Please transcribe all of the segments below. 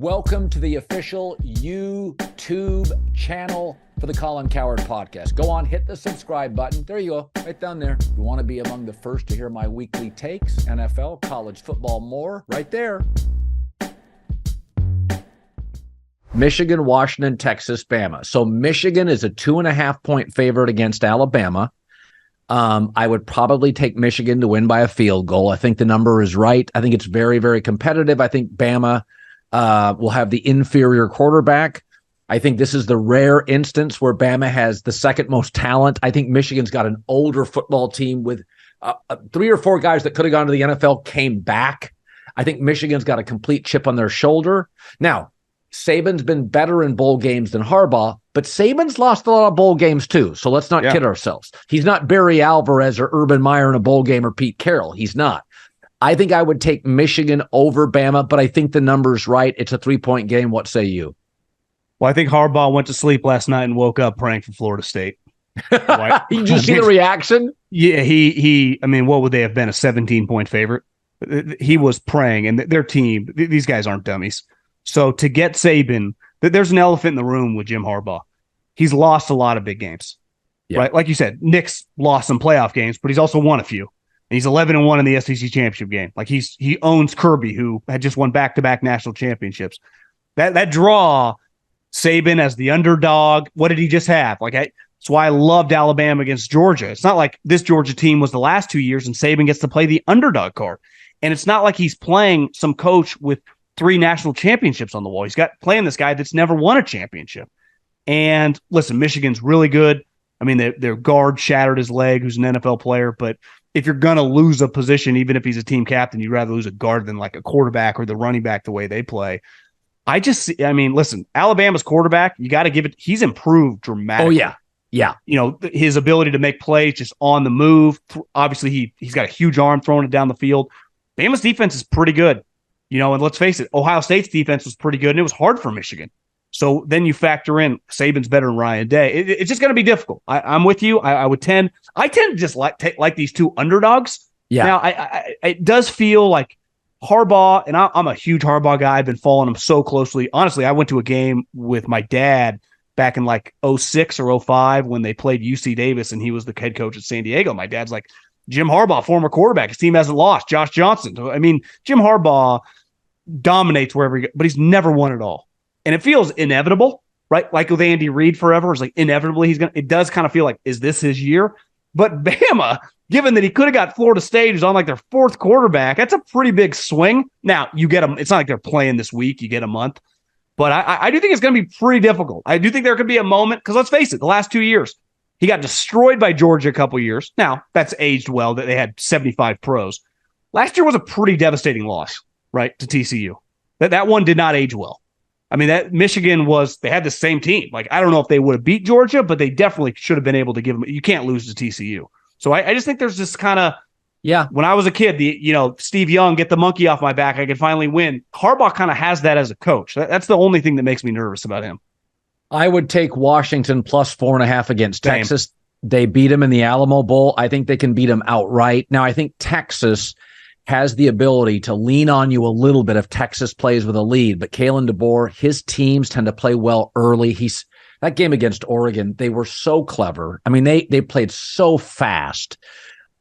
Welcome to the official YouTube channel for the Colin Cowherd podcast. Go on, hit the subscribe button. There you go, right down there. You want to be among the first to hear my weekly takes, NFL, college football, more, right there. Michigan, Washington, Texas, Bama. So Michigan is a 2.5-point favorite against Alabama. I would probably take Michigan to win by a field goal. I think the number is right. I think it's very, very competitive. I think Bama will have the inferior quarterback. I think this is the rare instance where Bama has the second most talent. I think Michigan's got an older football team with 3 or 4 guys that could have gone to the NFL came back. I think Michigan's got a complete chip on their shoulder. Now, Saban's been better in bowl games than Harbaugh, but Saban's lost a lot of bowl games too. So let's not kid ourselves. He's not Barry Alvarez or Urban Meyer in a bowl game or Pete Carroll. He's not. I think I would take Michigan over Bama, but I think the number's right. It's a 3-point game. What say you? Well, I think Harbaugh went to sleep last night and woke up praying for Florida State. Right? Did you see the reaction? Yeah, I mean, what would they have been, a 17-point favorite? He was praying, and their team, these guys aren't dummies. So to get Saban, there's an elephant in the room with Jim Harbaugh. He's lost a lot of big games, right? Like you said, Nick's lost some playoff games, but he's also won a few. And he's 11-1 in the SEC championship game. Like he owns Kirby, who had just won back-to-back national championships. That draw, Saban as the underdog. What did he just have? That's why I loved Alabama against Georgia. It's not like this Georgia team was the last 2 years and Saban gets to play the underdog card. And it's not like he's playing some coach with 3 national championships on the wall. He's playing this guy that's never won a championship. And listen, Michigan's really good. I mean, their guard shattered his leg, who's an NFL player, but if you're going to lose a position, even if he's a team captain, you'd rather lose a guard than like a quarterback or the running back the way they play. Listen, Alabama's quarterback, you got to give it, he's improved dramatically. Oh, yeah. You know, his ability to make plays just on the move. Obviously, he's got a huge arm throwing it down the field. Bama's defense is pretty good. You know, and let's face it, Ohio State's defense was pretty good, and it was hard for Michigan. So then you factor in Saban's better than Ryan Day. It's just going to be difficult. I'm with you. I tend to just like these 2 underdogs. Yeah. Now, it does feel like Harbaugh, and I'm a huge Harbaugh guy. I've been following him so closely. Honestly, I went to a game with my dad back in like 06 or 05 when they played UC Davis, and he was the head coach at San Diego. My dad's like, Jim Harbaugh, former quarterback. His team hasn't lost. Josh Johnson. I mean, Jim Harbaugh dominates wherever he goes, but he's never won it all. And it feels inevitable, right? Like with Andy Reid forever, it's like inevitably it does kind of feel like, is this his year? But Bama, given that he could have got Florida State, who's on like their 4th quarterback, that's a pretty big swing. Now, you get them. It's not like they're playing this week. You get a month. But I do think it's going to be pretty difficult. I do think there could be a moment, because let's face it, the last 2 years, he got destroyed by Georgia a couple years. Now, that's aged well, that they had 75 pros. Last year was a pretty devastating loss, right, to TCU. That one did not age well. I mean, that Michigan they had the same team. Like, I don't know if they would have beat Georgia, but they definitely should have been able to give them. You can't lose to TCU. So I just think there's this kind of, when I was a kid, Steve Young, get the monkey off my back, I could finally win. Harbaugh kind of has that as a coach. That's the only thing that makes me nervous about him. I would take Washington plus 4.5 against Texas. They beat him in the Alamo Bowl. I think they can beat him outright. Now, I think Texas has the ability to lean on you a little bit if Texas plays with a lead. But Kalen DeBoer, his teams tend to play well early. That game against Oregon, they were so clever. I mean, they played so fast.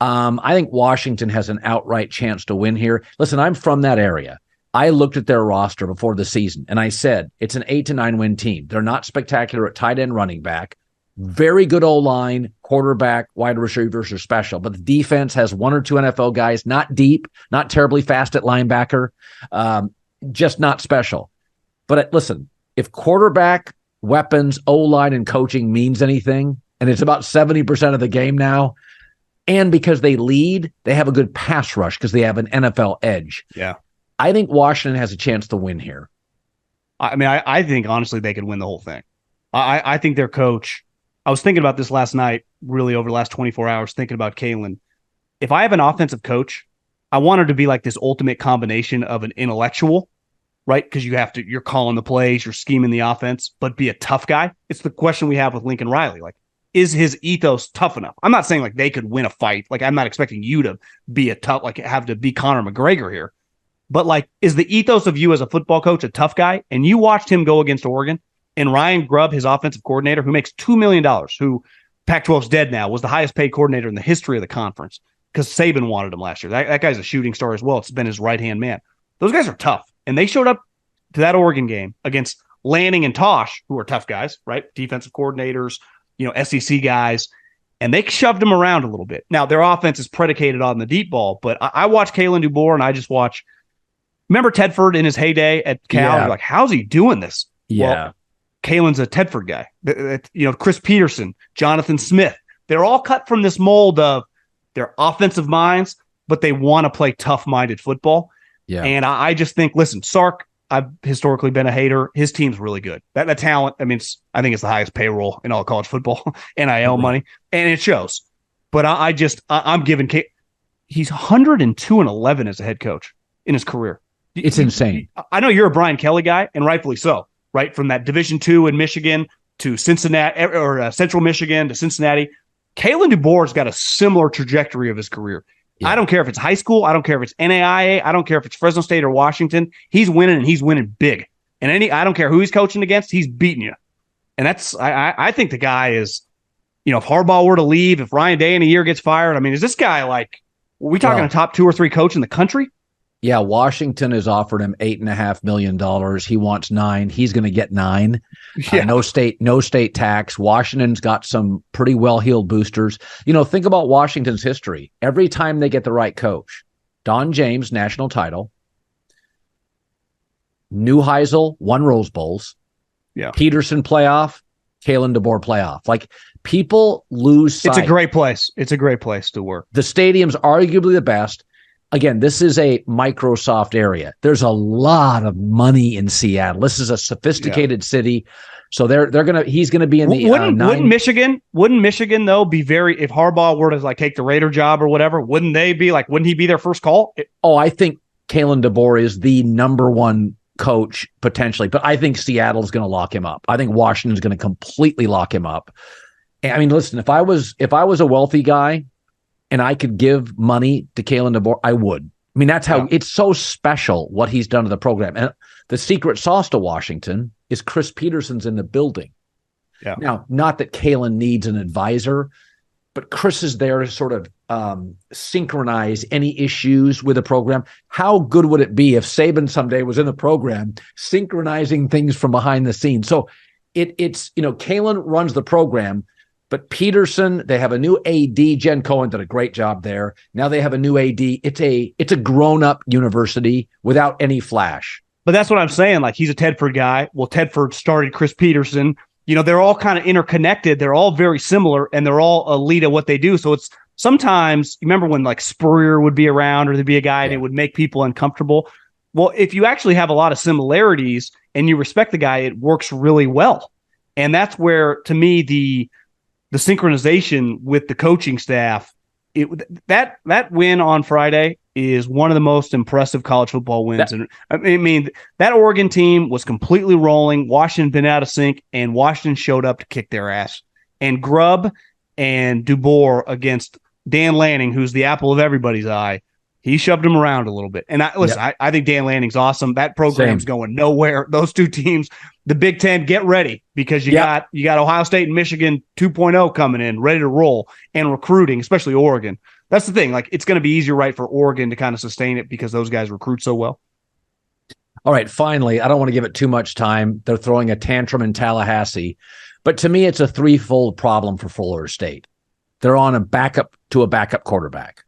I think Washington has an outright chance to win here. Listen, I'm from that area. I looked at their roster before the season, and I said, it's an 8 to 9 win team. They're not spectacular at tight end, running back. Very good O-line, quarterback, wide receivers are special. But the defense has 1 or 2 NFL guys, not deep, not terribly fast at linebacker, just not special. But listen, if quarterback, weapons, O-line, and coaching means anything, and it's about 70% of the game now, and because they lead, they have a good pass rush because they have an NFL edge. Yeah. I think Washington has a chance to win here. I mean, I think, honestly, they could win the whole thing. I think their coach, I was thinking about this last night, really over the last 24 hours, thinking about Kalen. If I have an offensive coach, I want her to be like this ultimate combination of an intellectual, right? Because you're calling the plays, you're scheming the offense, but be a tough guy. It's the question we have with Lincoln Riley. Like, is his ethos tough enough? I'm not saying like they could win a fight. Like, I'm not expecting you to be have to be Conor McGregor here. But like, is the ethos of you as a football coach a tough guy? And you watched him go against Oregon, and Ryan Grubb, his offensive coordinator, who makes $2 million, who Pac-12's dead now, was the highest paid coordinator in the history of the conference because Saban wanted him last year. That guy's a shooting star as well. It's been his right-hand man. Those guys are tough. And they showed up to that Oregon game against Lanning and Tosh, who are tough guys, right? Defensive coordinators, SEC guys. And they shoved him around a little bit. Now, their offense is predicated on the deep ball, but I watch Kalen DeBoer, and I just watch. Remember Tedford in his heyday at Cal? Yeah. Like, how's he doing this? Yeah. Well, Kalen's a Tedford guy. Chris Peterson, Jonathan Smith. They're all cut from this mold of their offensive minds, but they want to play tough-minded football. Yeah. And I just think, listen, Sark, I've historically been a hater. His team's really good. That talent, I think it's the highest payroll in all college football, NIL money, and it shows. But I'm giving he's 102-11 as a head coach in his career. It's insane. I know you're a Brian Kelly guy, and rightfully so, right? From that Division II in Michigan to Cincinnati, or Central Michigan to Cincinnati. Kalen DeBoer's got a similar trajectory of his career. Yeah. I don't care if it's high school. I don't care if it's NAIA. I don't care if it's Fresno State or Washington. He's winning, and he's winning big. And I don't care who he's coaching against. He's beating you. And I think the guy is, if Harbaugh were to leave, if Ryan Day in a year gets fired, is this guy are we talking a top 2 or 3 coach in the country? Yeah, Washington has offered him $8.5 million. He wants $9 million. He's going to get $9 million. Yeah. No state tax. Washington's got some pretty well-heeled boosters. Think about Washington's history. Every time they get the right coach, Don James, national title. Neuheisel, 1 Rose Bowls. Yeah. Peterson playoff. Kalen DeBoer playoff. Like, people lose sight. It's a great place. It's a great place to work. The stadium's arguably the best. Again, this is a Microsoft area. There's a lot of money in Seattle. This is a sophisticated city. So he's gonna be in the wouldn't Michigan though be very, if Harbaugh were to take the Raider job or whatever, wouldn't he be their first call? I think Kalen DeBoer is the number 1 coach potentially, but I think Seattle's going to lock him up. I think Washington's going to completely lock him up. Listen, if I was a wealthy guy and I could give money to Kalen DeBoer, I would. That's how it's so special what he's done to the program. And the secret sauce to Washington is Chris Peterson's in the building. Yeah. Now, not that Kalen needs an advisor, but Chris is there to sort of synchronize any issues with the program. How good would it be if Saban someday was in the program synchronizing things from behind the scenes? So it's Kalen runs the program, but Peterson, they have a new AD. Jen Cohen did a great job there. Now they have a new AD. It's a grown-up university without any flash. But that's what I'm saying. He's a Tedford guy. Well, Tedford started Chris Peterson. They're all kind of interconnected. They're all very similar, and they're all elite at what they do. So it's sometimes, you remember when Spurrier would be around, or there'd be a guy and it would make people uncomfortable. Well, if you actually have a lot of similarities and you respect the guy, it works really well. And that's where, to me, the synchronization with the coaching staff, that win on Friday is one of the most impressive college football wins. That Oregon team was completely rolling. Washington been out of sync, and Washington showed up to kick their ass. And Grubb and DeBoer against Dan Lanning, who's the apple of everybody's eye, he shoved him around a little bit. And I think Dan Lanning's awesome. That program's going nowhere. Those 2 teams, the Big Ten, get ready, because you got Ohio State and Michigan 2.0 coming in, ready to roll, and recruiting, especially Oregon. That's the thing. It's going to be easier, right, for Oregon to kind of sustain it because those guys recruit so well. All right, finally, I don't want to give it too much time. They're throwing a tantrum in Tallahassee. But to me, it's a threefold problem for Florida State. They're on a backup quarterback.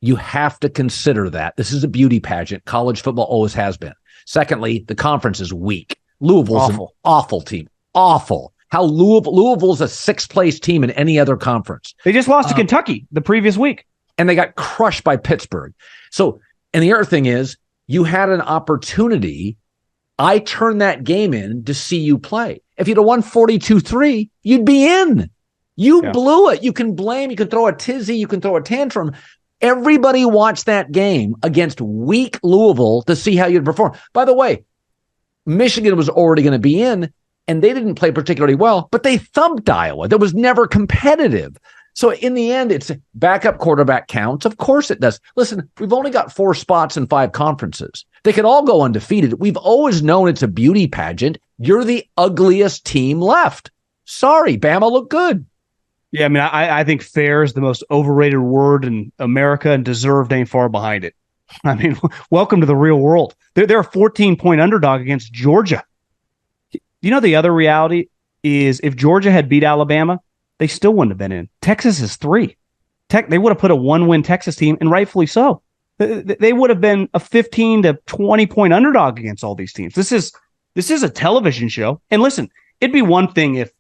You have to consider that. This is a beauty pageant. College football always has been. Secondly, the conference is weak. Louisville's an awful team. Awful. How Louisville's a 6th place team in any other conference. They just lost to Kentucky the previous week. And they got crushed by Pittsburgh. So, and the other thing is, you had an opportunity. I turned that game in to see you play. If you'd have won 42-3, you'd be in. You blew it. You can blame. You can throw a tizzy. You can throw a tantrum. Everybody watched that game against weak Louisville to see how you'd perform. By the way, Michigan was already going to be in, and they didn't play particularly well, but they thumped Iowa. That was never competitive. So in the end, it's backup quarterback counts. Of course it does. Listen, we've only got 4 spots in 5 conferences. They could all go undefeated. We've always known it's a beauty pageant. You're the ugliest team left. Sorry, Bama looked good. Yeah, I mean, I think fair is the most overrated word in America, and deserved ain't far behind it. I mean, welcome to the real world. They're a 14-point underdog against Georgia. You know, the other reality is if Georgia had beat Alabama, they still wouldn't have been in. Texas is 3. They would have put a 1-win Texas team, and rightfully so. They would have been a 15 to 20-point underdog against all these teams. This is a television show. And listen, it'd be one thing if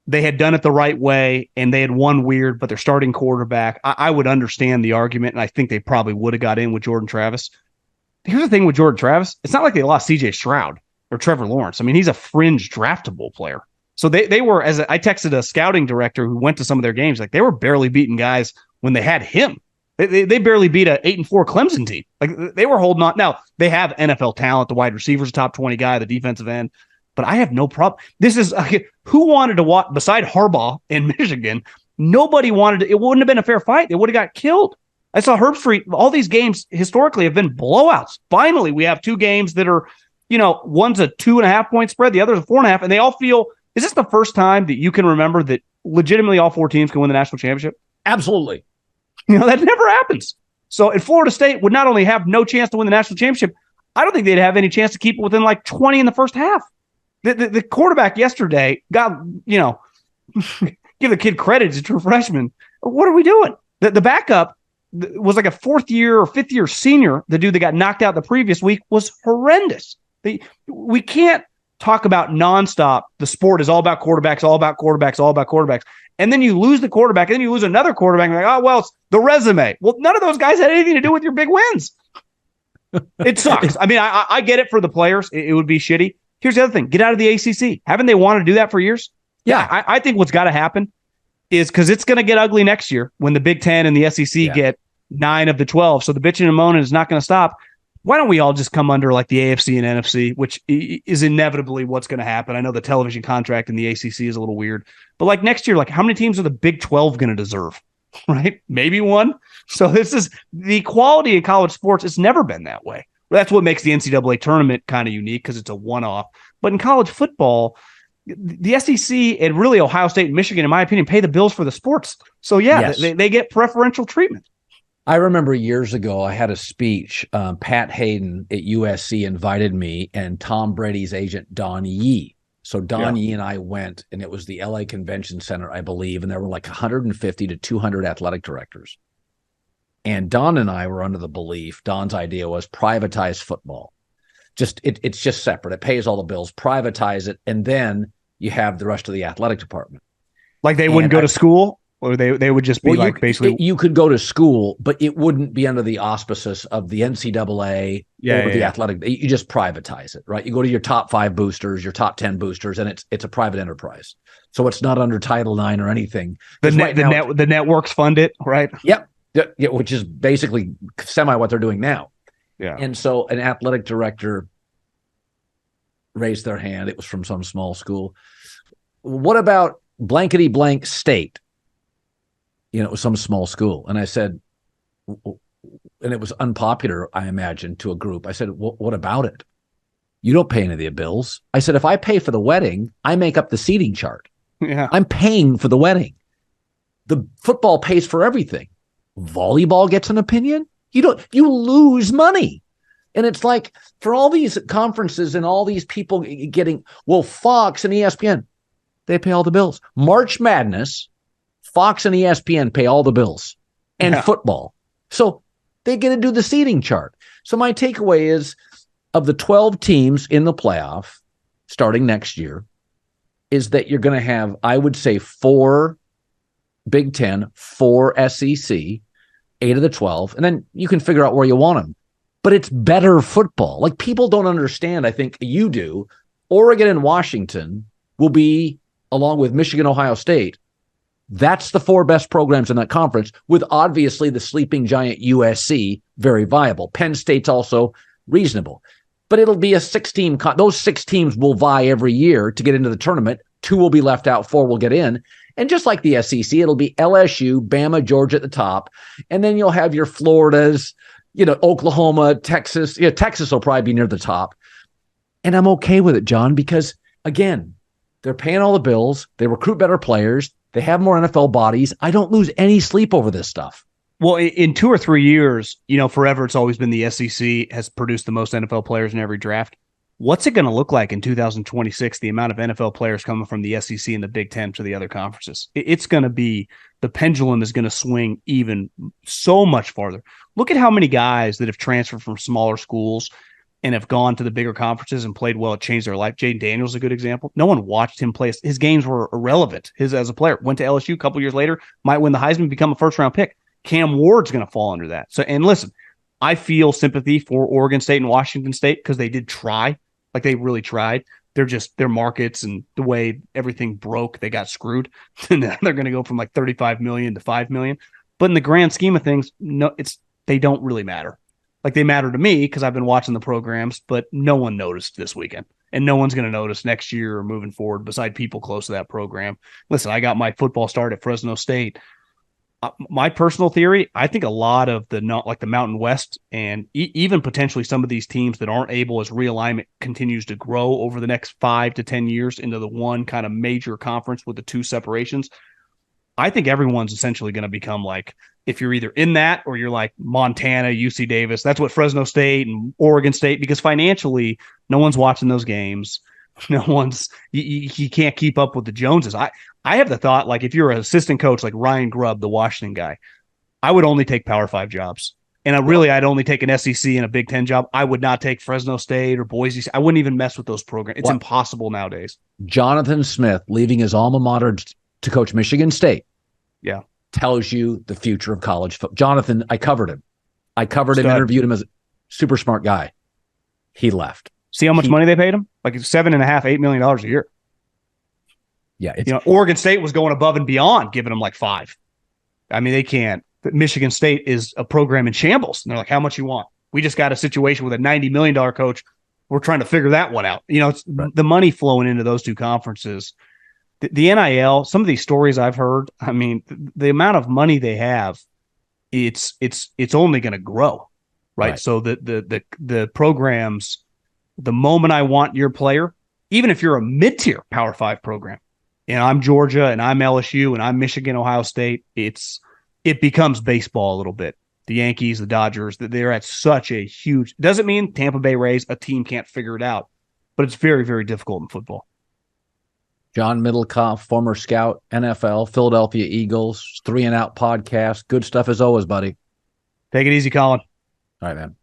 they had done it the right way and they had won weird, but their starting quarterback, I would understand the argument, and I think they probably would have got in with Jordan Travis. Here's the thing with Jordan Travis. It's not like they lost C.J. Stroud or Trevor Lawrence. I mean, he's a fringe draftable player. So they were, I texted a scouting director who went to some of their games, like they were barely beating guys when they had him. They barely beat a 8-4 Clemson team. Like they were holding on. Now they have NFL talent. The wide receivers, top 20 guy, the defensive end. But I have no problem. This is who wanted to watch beside Harbaugh in Michigan. Nobody wanted to. It wouldn't have been a fair fight. They would have got killed. I saw Herb Street. All these games historically have been blowouts. Finally, we have 2 games that are, one's a 2.5-point spread, the other's a 4.5, and they all feel. Is this the first time that you can remember that legitimately all 4 teams can win the national championship? Absolutely. That never happens. So if Florida State would not only have no chance to win the national championship, I don't think they'd have any chance to keep it within like 20 in the first half. The quarterback yesterday got, give the kid credit. He's a true freshman. What are we doing? The backup was like a 4th year or 5th year senior. The dude that got knocked out the previous week was horrendous. We can't talk about nonstop. The sport is all about quarterbacks, all about quarterbacks, all about quarterbacks. And then you lose the quarterback, and then you lose another quarterback. And you're like, oh, well, it's the resume. Well, none of those guys had anything to do with your big wins. It sucks. I mean, I get it for the players. It would be shitty. Here's the other thing. Get out of the ACC. Haven't they wanted to do that for years? Yeah. I think what's got to happen is because it's going to get ugly next year when the Big Ten and the SEC get 9 of the 12. So the bitching and moaning is not going to stop. Why don't we all just come under like the AFC and NFC, which is inevitably what's going to happen? I know the television contract in the ACC is a little weird, but like next year, like how many teams are the Big 12 going to deserve? Right? Maybe 1. So this is the quality in college sports. It's never been that way. That's what makes the NCAA tournament kind of unique because it's a one-off. But in college football, the SEC and really Ohio State and Michigan, in my opinion, pay the bills for the sports. So yeah, they get preferential treatment. I remember years ago, I had a speech. Pat Hayden at USC invited me and Tom Brady's agent, Don Yee. So Don Yee and I went, and it was the LA Convention Center, I believe, and there were like 150 to 200 athletic directors. And Don and I were under the belief, Don's idea was privatize football. It's just separate. It pays all the bills, privatize it, and then you have the rest of the athletic department. Like they wouldn't go to school? Or they would just be basically... You could go to school, but it wouldn't be under the auspices of the NCAA or the athletic. You just privatize it, right? You go to your top 5 boosters, your top 10 boosters, and it's a private enterprise. So it's not under Title IX or anything. The networks fund it, right? Yep. Yeah, which is basically semi what they're doing now. Yeah. And so an athletic director raised their hand. It was from some small school. What about blankety blank state? It was some small school. And I said, and it was unpopular, I imagine, to a group. I said, what about it? You don't pay any of the bills. I said, if I pay for the wedding, I make up the seating chart. Yeah. I'm paying for the wedding. The football pays for everything. Volleyball gets an opinion. You lose money. And it's like for all these conferences and all these people getting, Fox and ESPN, they pay all the bills. March Madness, Fox and ESPN pay all the bills and football. So they get to do the seating chart. So my takeaway is of the 12 teams in the playoff starting next year is that you're going to have, I would say, 4 Big Ten, 4 SEC, 8 of the 12, and then you can figure out where you want them. But it's better football. Like people don't understand, I think you do. Oregon and Washington will be, along with Michigan, Ohio State, that's the 4 best programs in that conference, with obviously the sleeping giant USC very viable. Penn State's also reasonable. But it'll be a 6-team. Those 6 teams will vie every year to get into the tournament. 2 will be left out, 4 will get in. And just like the SEC, it'll be LSU, Bama, Georgia at the top. And then you'll have your Floridas, Oklahoma, Texas. Texas will probably be near the top. And I'm okay with it, John, because, again, they're paying all the bills. They recruit better players. They have more NFL bodies. I don't lose any sleep over this stuff. Well, in 2 or 3 years, forever it's always been the SEC has produced the most NFL players in every draft. What's it going to look like in 2026, the amount of NFL players coming from the SEC and the Big Ten to the other conferences? It's going to be, the pendulum is going to swing even so much farther. Look at how many guys that have transferred from smaller schools and have gone to the bigger conferences and played well. It changed their life. Jaden Daniels is a good example. No one watched him play. His games were irrelevant. As a player, went to LSU a couple years later, might win the Heisman, become a first-round pick. Cam Ward's going to fall under that. So, and listen, I feel sympathy for Oregon State and Washington State because they did try. Like, they really tried. They're just, their markets and the way everything broke, they got screwed. And now they're going to go from like 35 million to 5 million. But in the grand scheme of things, no, they don't really matter. Like, they matter to me because I've been watching the programs, but no one noticed this weekend. And no one's going to notice next year or moving forward beside people close to that program. Listen, I got my football start at Fresno State. My personal theory, I think a lot of the Mountain West and even potentially some of these teams that aren't able, as realignment continues to grow over the next 5 to 10 years into the one kind of major conference with the two separations, I think everyone's essentially going to become like, if you're either in that or you're like Montana, UC Davis, that's what Fresno State and Oregon State, because financially, no one's watching those games. No one's, you can't keep up with the Joneses. I have the thought, like, if you're an assistant coach like Ryan Grubb, the Washington guy, I would only take Power 5 jobs. And I'd only take an SEC and a Big Ten job. I would not take Fresno State or Boise. I wouldn't even mess with those programs. It's impossible nowadays. Jonathan Smith leaving his alma mater to coach Michigan State. Yeah. Tells you the future of college football. Jonathan, I covered him. Interviewed him as a super smart guy. He left. See how much money they paid him? Like $7.5, $8 million a year. Yeah. Oregon State was going above and beyond, giving them like 5. I mean, they can't. But Michigan State is a program in shambles. And they're like, how much you want? We just got a situation with a $90 million coach. We're trying to figure that one out. It's right. The money flowing into those two conferences. The NIL, some of these stories I've heard, I mean, the amount of money they have, it's only going to grow, right? So the programs, the moment I want your player, even if you're a mid-tier Power 5 program, and I'm Georgia and I'm LSU and I'm Michigan, Ohio State, it becomes baseball a little bit. The Yankees, the Dodgers, they're at such a huge, doesn't mean Tampa Bay Rays, a team can't figure it out, but it's very, very difficult in football. John Middlekauff, former scout, NFL, Philadelphia Eagles, 3 and Out podcast. Good stuff as always, buddy. Take it easy, Colin. All right, man.